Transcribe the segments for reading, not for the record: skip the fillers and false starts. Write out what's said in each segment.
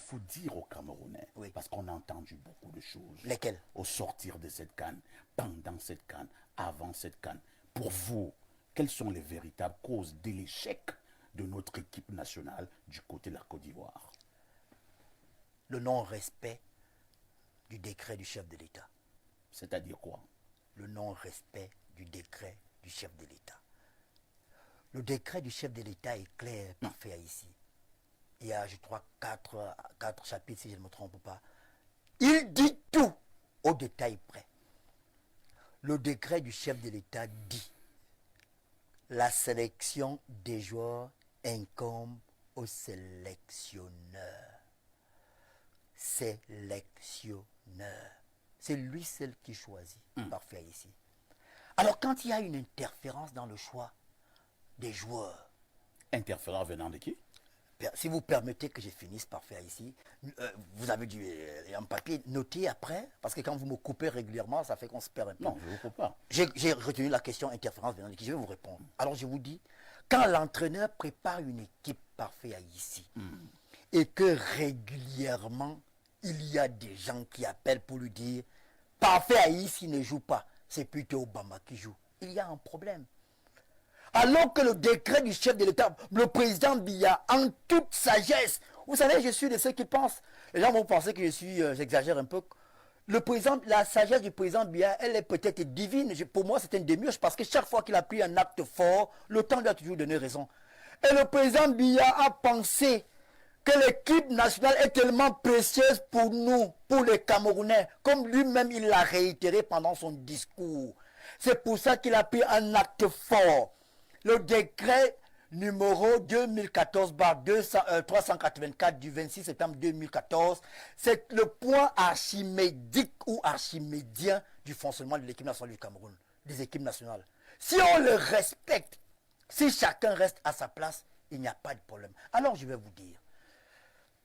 faut dire aux Camerounais, Oui. parce qu'on a entendu beaucoup de choses. Lesquelles? Au sortir de cette canne, pendant cette canne, avant cette canne. Pour vous, quelles sont les véritables causes de l'échec de notre équipe nationale du côté de la Côte d'Ivoire? Le non-respect du décret du chef de l'État. C'est-à-dire quoi? Le non-respect du décret du chef de l'État. Le décret du chef de l'État est clair, parfait ici. Il y a, je crois, quatre chapitres, si je ne me trompe pas. Il dit tout au détail près. Le décret du chef de l'État dit la sélection des joueurs incombe au sélectionneur. Sélectionneur. C'est lui seul qui choisit, parfait ici. Alors quand il y a une interférence dans le choix des joueurs, Interférent venant de qui? si vous permettez que je finisse par faire ici, vous avez dû un papier noté après, parce que quand vous me coupez régulièrement, ça fait qu'on se perd un peu. Non, je ne vous coupe pas. J'ai retenu la question interférence venant de qui, je vais vous répondre. Alors je vous dis, quand l'entraîneur prépare une équipe parfaite ici, et que régulièrement, il y a des gens qui appellent pour lui dire, parfait ici ne joue pas, c'est plutôt Obama qui joue. Il y a un problème. Alors que le décret du chef de l'État, le président Biya, en toute sagesse, vous savez, je suis de ceux qui pensent, les gens vont penser que j'exagère un peu. Le président, la sagesse du président Biya, elle est peut-être divine. Pour moi, c'est un démiurge parce que chaque fois qu'il a pris un acte fort, le temps lui a toujours donné raison. Et le président Biya a pensé que l'équipe nationale est tellement précieuse pour nous, pour les Camerounais, comme lui-même il l'a réitéré pendant son discours. C'est pour ça qu'il a pris un acte fort. Le décret numéro 2014-384 du 26 septembre 2014, c'est le point archimédique ou archimédien du fonctionnement de l'équipe nationale du Cameroun, des équipes nationales. Si on le respecte, si chacun reste à sa place, il n'y a pas de problème. Alors je vais vous dire,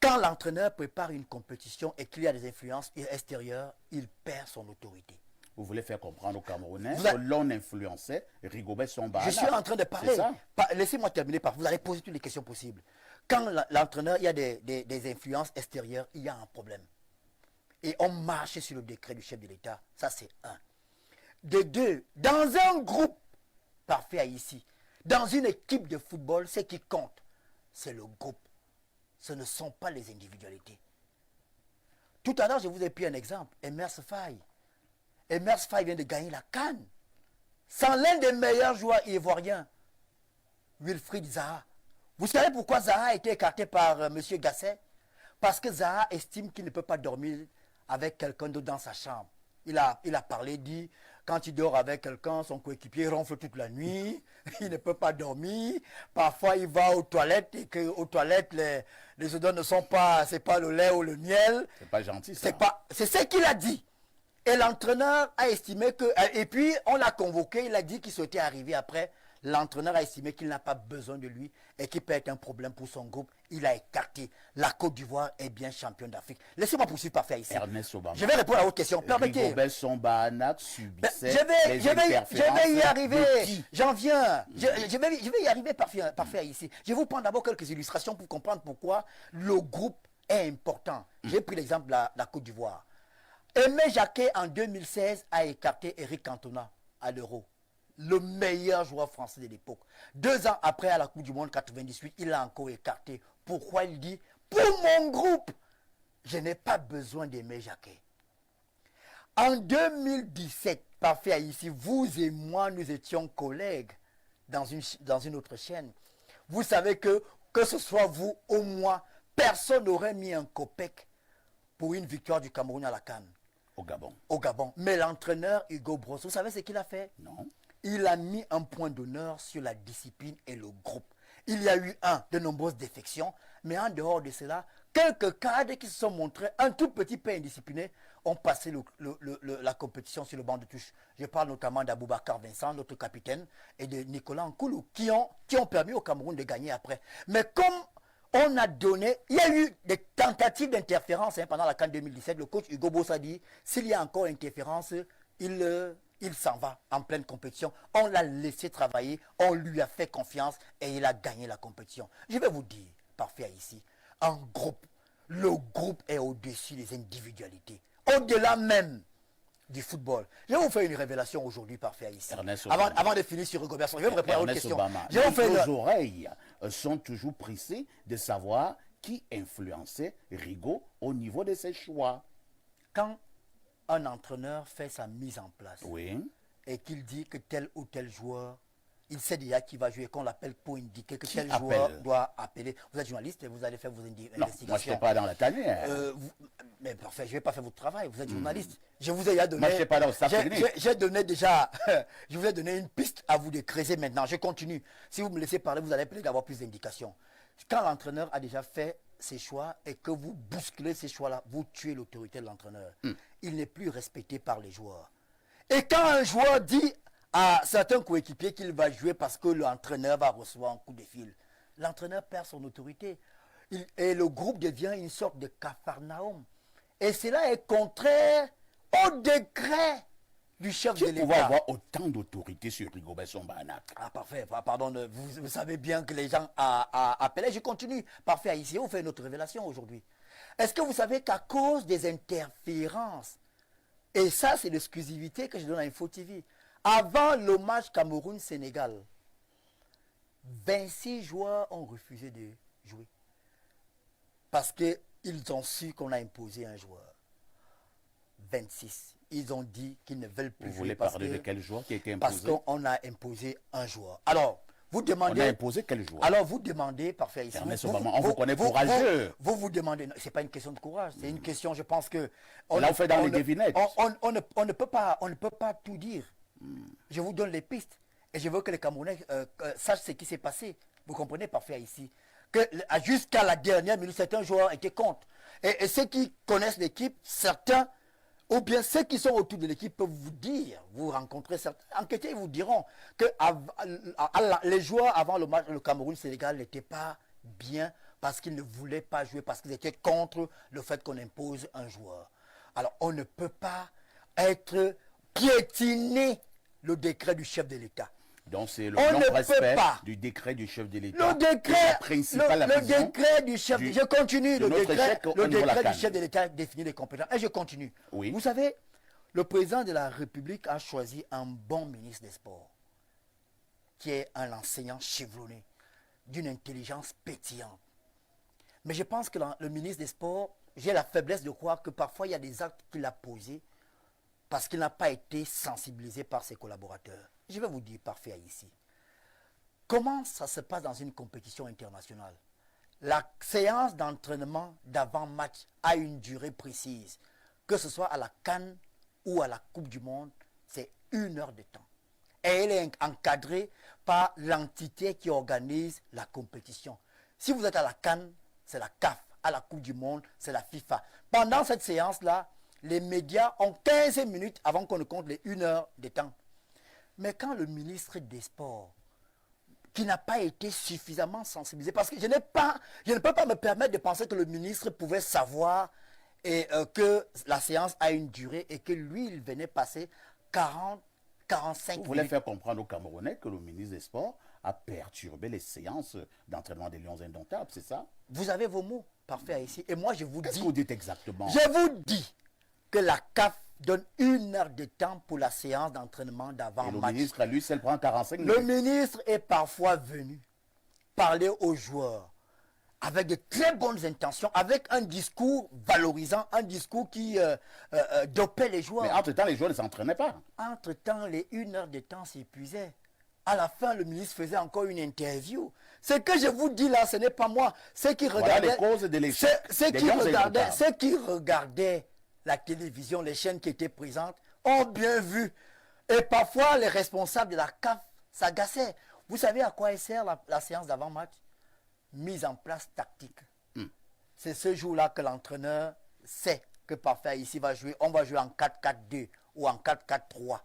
quand l'entraîneur prépare une compétition et qu'il y a des influences extérieures, il perd son autorité. Vous voulez faire comprendre aux Camerounais que l'on influençait Rigobert Song-Bahana. Je suis en train de parler. Laissez-moi terminer par vous allez poser toutes les questions possibles. Quand l'entraîneur, il y a des influences extérieures, il y a un problème. Et on marche sur le décret du chef de l'État. Ça, c'est un. De deux, dans un groupe, parfait ici, dans une équipe de football, ce qui compte, c'est le groupe. Ce ne sont pas les individualités. Tout à l'heure, je vous ai pris un exemple. Emers Faye. Emers Faye vient de gagner la CAN. Sans l'un des meilleurs joueurs ivoiriens, Wilfried Zaha. Vous savez pourquoi Zaha a été écarté par M. Gasset? Parce que Zaha estime qu'il ne peut pas dormir avec quelqu'un d'autre dans sa chambre. Il a parlé, dit, quand il dort avec quelqu'un, son coéquipier ronfle toute la nuit, il ne peut pas dormir. Parfois, il va aux toilettes et qu'aux toilettes, les odeurs ne sont pas, c'est pas le lait ou le miel. C'est pas gentil, ça. C'est ce qu'il a dit. Et l'entraîneur a estimé que... Et puis, on l'a convoqué, il a dit qu'il souhaitait arriver après. L'entraîneur a estimé qu'il n'a pas besoin de lui et qu'il peut être un problème pour son groupe. Il a écarté. La Côte d'Ivoire est bien championne d'Afrique. Laissez-moi poursuivre par faire ici. Ernest Obama. Je vais répondre à votre question. Permettez. Rigobert Song-Bahana subissait je vais y arriver. J'en viens. Je vais y arriver parfait ici. Je vais vous prendre d'abord quelques illustrations pour comprendre pourquoi le groupe est important. J'ai pris l'exemple de la Côte d'Ivoire. Aimé Jacquet, en 2016, a écarté Eric Cantona à l'Euro. Le meilleur joueur français de l'époque. 2 ans après, à la Coupe du Monde 98, il l'a encore écarté. Pourquoi? Il dit, pour mon groupe, je n'ai pas besoin d'Aimé Jacquet. En 2017, parfait ici, vous et moi, nous étions collègues dans une autre chaîne. Vous savez que ce soit vous ou moi, personne n'aurait mis un copec pour une victoire du Cameroun à la CAN. Au Gabon. Au Gabon. Mais l'entraîneur Hugo Bross, vous savez ce qu'il a fait? Non. Il a mis un point d'honneur sur la discipline et le groupe. Il y a eu de nombreuses défections, mais en dehors de cela, quelques cadres qui se sont montrés un tout petit peu indisciplinés ont passé la compétition sur le banc de touche. Je parle notamment d'Aboubacar Vincent, notre capitaine, et de Nicolas Nkoulou, qui ont permis au Cameroun de gagner après. Mais comme on a donné, il y a eu des tentatives d'interférence pendant la CAN 2017. Le coach Hugo Bross a dit, s'il y a encore interférence, il s'en va en pleine compétition. On l'a laissé travailler, on lui a fait confiance et il a gagné la compétition. Je vais vous dire, parfait ici, en groupe, le groupe est au-dessus des individualités. Au-delà même du football. Je vais vous faire une révélation aujourd'hui parfaite ici. Avant de finir sur Rigobert, je vais vous répondre à votre question. Je nos oreilles sont toujours pressées de savoir qui influençait Rigaud au niveau de ses choix. Quand un entraîneur fait sa mise en place oui. et qu'il dit que tel ou tel joueur, il sait déjà qui va jouer, qu'on l'appelle pour indiquer que tel joueur doit appeler. Vous êtes journaliste et vous allez faire vos investigations. Non, moi je ne suis pas dans la tanière. Mais parfait, je ne vais pas faire votre travail. Vous êtes journaliste. Je vous ai déjà donné. Moi je ne suis pas dans le staff technique. J'ai donné déjà. Je vous ai donné une piste à vous de creuser maintenant. Je continue. Si vous me laissez parler, vous allez peut-être avoir plus d'indications. Quand l'entraîneur a déjà fait ses choix et que vous bousculez ces choix-là, vous tuez l'autorité de l'entraîneur. Il n'est plus respecté par les joueurs. Et quand un joueur dit à certains coéquipiers qu'il va jouer parce que l'entraîneur va recevoir un coup de fil, l'entraîneur perd son autorité. Et le groupe devient une sorte de capharnaüm. Et cela est contraire au décret du chef de l'État. Qui pouvait avoir autant d'autorité sur Rigobert Song-Bahanac? Ah, parfait. Pardon, vous savez bien que les gens appelaient. Je continue. Parfait. Ici, on fait une autre révélation aujourd'hui. Est-ce que vous savez qu'à cause des interférences, et ça, c'est l'exclusivité que je donne à Info TV, avant le match Cameroun-Sénégal, 26 joueurs ont refusé de jouer. Parce qu'ils ont su qu'on a imposé un joueur. 26. Ils ont dit qu'ils ne veulent plus jouer. Vous voulez parler de quel joueur qui a été imposé? Parce qu'on a imposé un joueur. Alors, vous demandez... On a imposé quel joueur? Alors, vous demandez, parfait, ici... on vous connaît courageux. Vous demandez... Ce n'est pas une question de courage, c'est une question, je pense que... Là, on fait dans les devinettes. On ne peut pas tout dire. Je vous donne les pistes. Et je veux que les Camerounais sachent ce qui s'est passé. Vous comprenez, parfait, ici. Que jusqu'à la dernière minute, certains joueurs étaient contre. Et ceux qui connaissent l'équipe, certains... Ou bien ceux qui sont autour de l'équipe peuvent vous dire, vous rencontrez certains, enquêtez, ils vous diront que les joueurs avant le match, le Cameroun-Sénégal n'étaient pas bien parce qu'ils ne voulaient pas jouer, parce qu'ils étaient contre le fait qu'on impose un joueur. Alors on ne peut pas piétiner le décret du chef de l'État. Donc c'est le non-respect du décret du chef de l'État. Le décret du chef de l'État. Je continue. Le décret du chef de l'État définit les compétences. Et je continue. Oui. Vous savez, le président de la République a choisi un bon ministre des Sports, qui est un enseignant chevronné, d'une intelligence pétillante. Mais je pense que le ministre des Sports, j'ai la faiblesse de croire que parfois il y a des actes qu'il a posés parce qu'il n'a pas été sensibilisé par ses collaborateurs. Je vais vous dire parfait ici. Comment ça se passe dans une compétition internationale? La séance d'entraînement d'avant-match a une durée précise. Que ce soit à la CAN ou à la Coupe du Monde, c'est 1 heure de temps. Et elle est encadrée par l'entité qui organise la compétition. Si vous êtes à la CAN, c'est la CAF. À la Coupe du Monde, c'est la FIFA. Pendant cette séance-là, les médias ont 15 minutes avant qu'on ne compte les 1 heure de temps. Mais quand le ministre des Sports, qui n'a pas été suffisamment sensibilisé, parce que je ne peux pas me permettre de penser que le ministre pouvait savoir que la séance a une durée et que lui, il venait passer 40-45 minutes. Vous voulez faire comprendre aux Camerounais que le ministre des Sports a perturbé les séances d'entraînement des Lions Indomptables, c'est ça? Vous avez vos mots parfaits ici. Et moi, je vous dis... Qu'est-ce que vous dites exactement? Je vous dis que la CAF donne 1 heure de temps pour la séance d'entraînement d'avant-match. Le ministre, lui, seul prend 45 minutes. Le ministre est parfois venu parler aux joueurs avec de très bonnes intentions, avec un discours valorisant, un discours qui dopait les joueurs. Mais entre-temps, les joueurs ne s'entraînaient pas. Entre-temps, les 1 heure de temps s'épuisaient. À la fin, le ministre faisait encore une interview. Ce que je vous dis là, ce n'est pas moi. Ceux qui regardaient, voilà les causes de l'échec. Ceux qui regardaient la télévision, les chaînes qui étaient présentes, ont bien vu. Et parfois, les responsables de la CAF s'agaçaient. Vous savez à quoi elle sert la séance d'avant-match? Mise en place tactique. C'est ce jour-là que l'entraîneur sait que parfait ici va jouer. On va jouer en 4-4-2 ou en 4-4-3.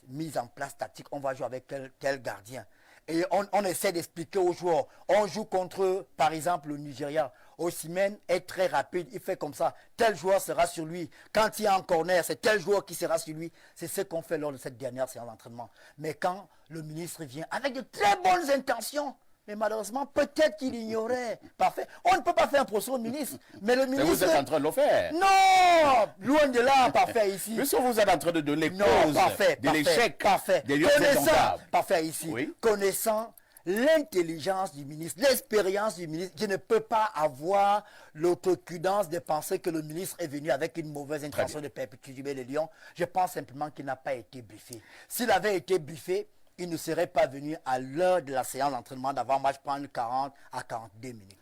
Mise en place tactique, on va jouer avec tel gardien. Et on essaie d'expliquer aux joueurs. On joue contre, par exemple, le Nigeria. Osimhen est très rapide, il fait comme ça. Tel joueur sera sur lui. Quand il y a un corner, c'est tel joueur qui sera sur lui. C'est ce qu'on fait lors de cette dernière séance d'entraînement. Mais quand le ministre vient avec de très bonnes intentions, Mais malheureusement, peut-être qu'il ignorait. Parfait. On ne peut pas faire un procès au ministre. Mais le ministre... Mais vous êtes en train de le faire. Non! Loin de là, parfait ici. Monsieur, vous êtes en train de donner Non, cause parfait, de l'échec parfait. des lieux Connaissant, indomptables. parfait ici. Oui. Connaissant l'intelligence du ministre, l'expérience du ministre, je ne peux pas avoir l'outrecuidance de penser que le ministre est venu avec une mauvaise intention de perpétuer les lions. Je pense simplement qu'il n'a pas été briefé. S'il avait été briefé, il ne serait pas venu à l'heure de la séance d'entraînement d'avant-match prendre 40 à 42 minutes.